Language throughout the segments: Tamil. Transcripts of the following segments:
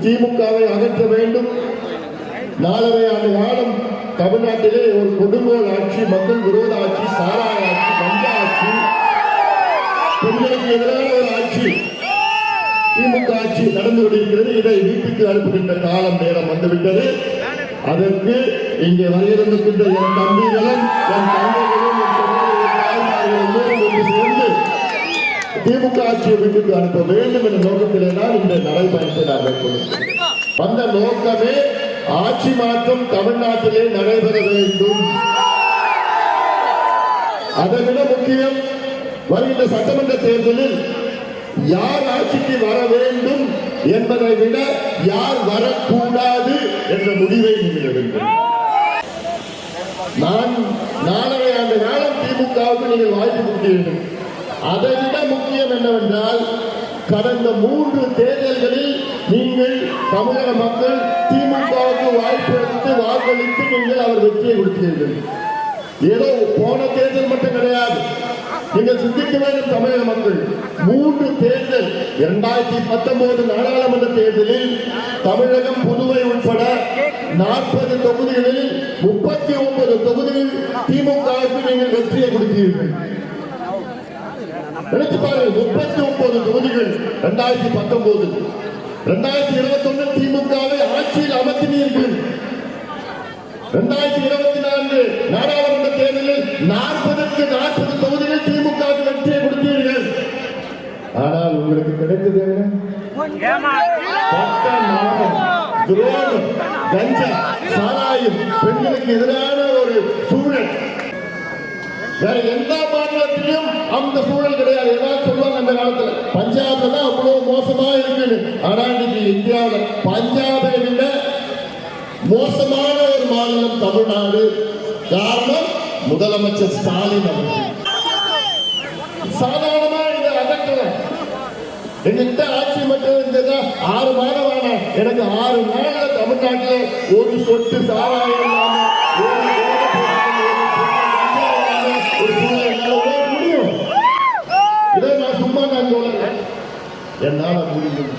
திமுகவை அகற்ற வேண்டும். 4.5 ஆண்டு காலம் தமிழ்நாட்டிலே ஒரு கொடுங்கோல் ஆட்சி, மக்கள் விரோத ஆட்சி, சாராய ஆட்சி, கஞ்சா ஆட்சி, பெண்களுக்கு எதிரான ஒரு ஆட்சி, திமுக ஆட்சி நடந்து கொண்டிருக்கிறது. இதை வீட்டுக்கு அனுப்புகின்ற காலம் நேரம் வந்துவிட்டது. அதற்கு இங்கே வரையிருக்கின்ற என் தம்பிகளும் என் தங்கைகளும் சேர்ந்து திமுக ஆட்சியை வீட்டுக்கு அனுப்ப வேண்டும் என்ற நோக்கத்திலே தான் இந்த நடைபயணத்தை நான் மேற்கொள்கிறேன். அந்த நோக்கமே ஆட்சி மாற்றம் தமிழ்நாட்டிலே நடைபெற வேண்டும். அதை விட முக்கியம், வருகின்ற சட்டமன்ற தேர்தலில் யார் ஆட்சிக்கு வர வேண்டும் என்பதை விட யார் வரக்கூடாது என்ற முடிவை நீங்கள் எடுங்கள். நான் 4.5 ஆண்டு காலம் திமுகவுக்கு நீங்கள் வாய்ப்பு கொடுத்தீர்கள். அதை விட முக்கியம் என்னவென்றால், கடந்த 3 தேர்தல்களில் நீங்கள் தமிழக மக்கள் திமுகவுக்கு வாய்ப்பு எடுத்து வாக்களித்து நீங்கள் அவர் வெற்றியை கொடுத்தீர்கள். ஏதோ போன தேர்தல் மட்டும் கிடையாது, நீங்கள் சிந்திக்க வேண்டும். தமிழக மக்கள் 3 தேர்தல், 2019 நாடாளுமன்ற தேர்தலில் தமிழகம் புதுவை உட்பட 40 தொகுதிகளில் 39 தொகுதிகள் திமுகவுக்கு நீங்கள் வெற்றியை கொடுத்தீர்கள். நினைத்து பாருங்கள், 39 தொகுதிகள் 2019. 2021 திமுகவை ஆட்சியில் அமர்த்தினீர்கள். 2024 நாடாளுமன்ற தேர்தலில் 40க்கு 40 தொகுதிகள் திமுக வெற்றியை கொடுத்தீர்கள். ஆனால் உங்களுக்கு கிடைத்தது துரோகம், கஞ்சா, சாராயம், பெண்களுக்கு எதிரான ஒரு சூழல். வேற எந்த மாநிலத்திலும் அந்த சூழல் கிடையாது. ஏதாவது சொல்லுவாங்க அந்த காலத்துல, பஞ்சாப்ல தான் அவ்வளவு மோசமா இருக்கு. ஆனா இன்னைக்கு இந்தியாவில் பஞ்சாபை விட மோசமான ஒரு மாநிலம் தமிழ்நாடு. காரணம் முதலமைச்சர் ஸ்டாலின் அவர்கள். சாதாரணமா இதை அகற்றலாம். என்கிட்ட ஆட்சி மட்டும் இருந்ததா 6 மாதம் ஆனா எனக்கு 6 நாள்ல தமிழ்நாட்டில் ஒரு சொட்டு சாராயம் முடியும். இதை நான் சும்மா நான் சொல்றேன், என்னால முடியும்.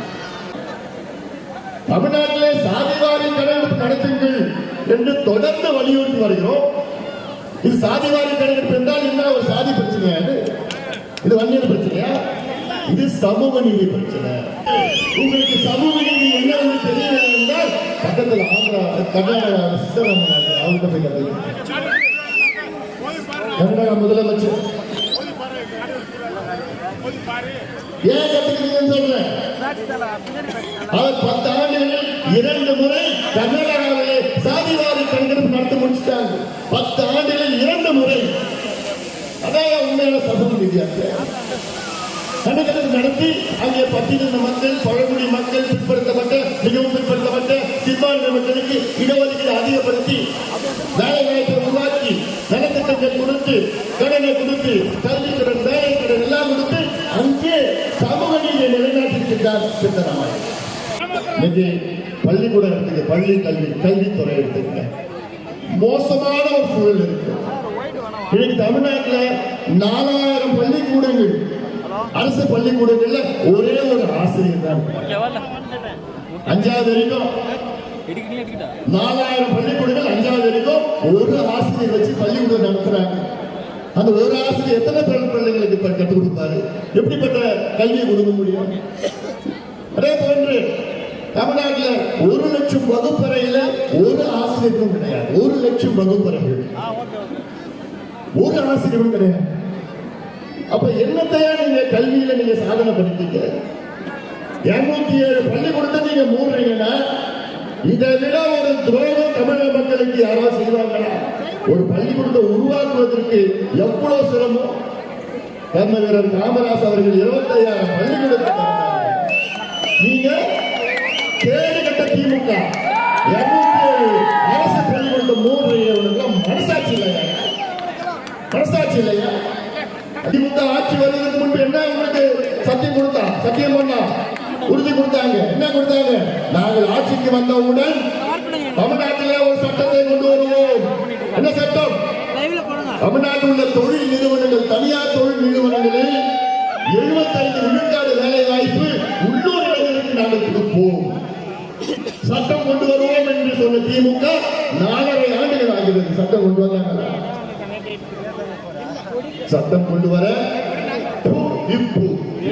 தமிழ்நாட்டிலே சாதிவாரி கணக்கெடுப்பு நடத்துங்கள் என்று தொடர்ந்து வலியுறுத்தி வருகிறோம். இது சாதிவாரி கணக்கெடுப்பு என்றால் என்ன? ஒரு சாதி பிரச்சனையா? இது வன்னியர் பிரச்சனையா? இது சமூக நீதி பிரச்சனை. உங்களுக்கு சமூக நீதி என்ன தெரியல என்றால் பக்கத்தில் ஆந்திரா, கர்நாடகா, சித்தராமையா அவங்க போய் கற்றுக்க. கர்நாடகா முதலமைச்சர் ஏன் கத்துக்கிறீங்கன்னு சொல்றேன். அவர் 10 ஆண்டுகளில் 2 முறை கர்நாடகாவிலே சாதிவாரி கணக்கெடுப்பு நடத்தி முடிச்சுட்டாங்க. 10 ஆண்டுகளில் 2 முறை. அதான் உண்மையான சமூக நீதியாக கணக்கெடுப்பு நடத்தி அங்கே பட்டியலின மக்கள், பழங்குடி மக்கள், பிற்படுத்தப்பட்ட, மிகவும் பிற்படுத்தப்பட்ட சிறுபான்மை மக்களுக்கு இடஒதுக்கீடு அதிகப்படுத்தி வேலை வாய்ப்பை உருவாக்கி நலத்திட்டங்கள் கொடுத்து, கடனை கொடுத்து, கல்வி கடன், வேலை கடன் எல்லாம் கொடுத்து அங்கே சமூக நீதியை நிலைநாட்டிருக்கின்றார் சித்தராமையா. இன்னைக்கு பள்ளிக்கூடம் எடுத்துக்க, பள்ளி கல்வித்துறை எடுத்துக்க மோசமான ஒரு சூழல் இருக்கு. இன்னைக்கு தமிழ்நாட்டில் 4000 பள்ளிக்கூடங்கள், அரசு பள்ளிக்கூடங்கள்ல ஒரே ஒரு ஆசிரியர் தான். 5வது வரைக்கும் 4000 பள்ளிக்கூடங்கள் 5வது வரைக்கும் ஒரு ஆசிரியர் வச்சு பள்ளிக்கூடம் நடத்துறாங்க. அந்த ஒரு ஆசிரியர் எத்தனை பிள்ளைங்களுக்கு கற்றுக் கொடுப்பாரு? எப்படிப்பட்ட கல்வியை கொடுக்க முடியும்? அதே போன்று தமிழ்நாட்டில் 1 லட்சம் வகுப்பறையில ஒரு ஆசிரியரும் கிடையாது. 1 லட்சம் வகுப்பறைகள், ஒரு ஆசிரியரும் கிடையாது. அப்ப என்னத்தையா நீங்க கல்வியில நீங்க சாதனை பண்ணிட்டீங்க? 207 பள்ளிக்கூடத்தை நீங்க மூடுறீங்கன்னா இதை விட ஒரு துரோகம் தமிழக மக்களுக்கு யாராவது செய்வாங்களா? ஒரு பள்ளிக்கூடத்தை உருவாக்குவதற்கு எவ்வளவு சிரமம். கர்மவீரர் காமராஜ் அவர்கள் 25,000 பள்ளிக்கூடத்தை நீங்க கேடு கட்ட திமுக 207 அரசு பள்ளிக்கூடத்தை மூடுறீங்க. மனசாட்சி இல்லையா? மனசாட்சி இல்லையா? திமுக ஆட்சி வருவதற்கு முன்பு என்ன உங்களுக்கு சத்தியம் பண்ணா, உறுதி கொடுத்தாங்க. என்ன கொடுத்தாங்க? நாங்கள் ஆட்சிக்கு வந்தவுடன் தமிழ்நாட்டில் ஒரு சட்டத்தை கொண்டு வருவோம். என்ன சட்டம்? தமிழ்நாட்டில் உள்ள தொழில் நிறுவனங்கள், தனியார் தொழில் நிறுவனங்களில் 75 விழுக்காடு வேலை வாய்ப்பு உள்ளூர் இளைஞர்களுக்கு நாங்கள் கொடுப்போம். சட்டம் கொண்டு வருவோம் என்று சொன்ன திமுக 4.5 ஆண்டுகள் ஆகிறது. சட்டம் கொண்டு வந்தாங்களா? சட்டம் கொண்டு வர இப்போ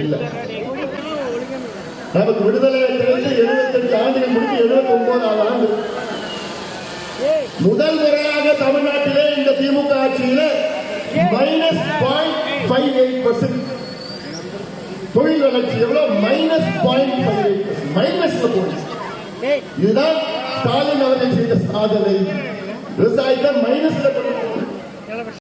இல்ல. நமக்கு விடுதலை கிடைத்து 78 ஆண்டுகள் முடித்து 79வது ஆண்டு முதல் முறையாக தமிழ்நாட்டிலே இந்த திமுக ஆட்சியில -0.58% தொழில் வளர்ச்சி எவ்வளவு? -0.58%. மைனஸ்ல போயிடுச்சு. இதுதான் ஸ்டாலின் அவர்கள் செய்த சாதனை. விவசாயத்தை மைனஸ்ல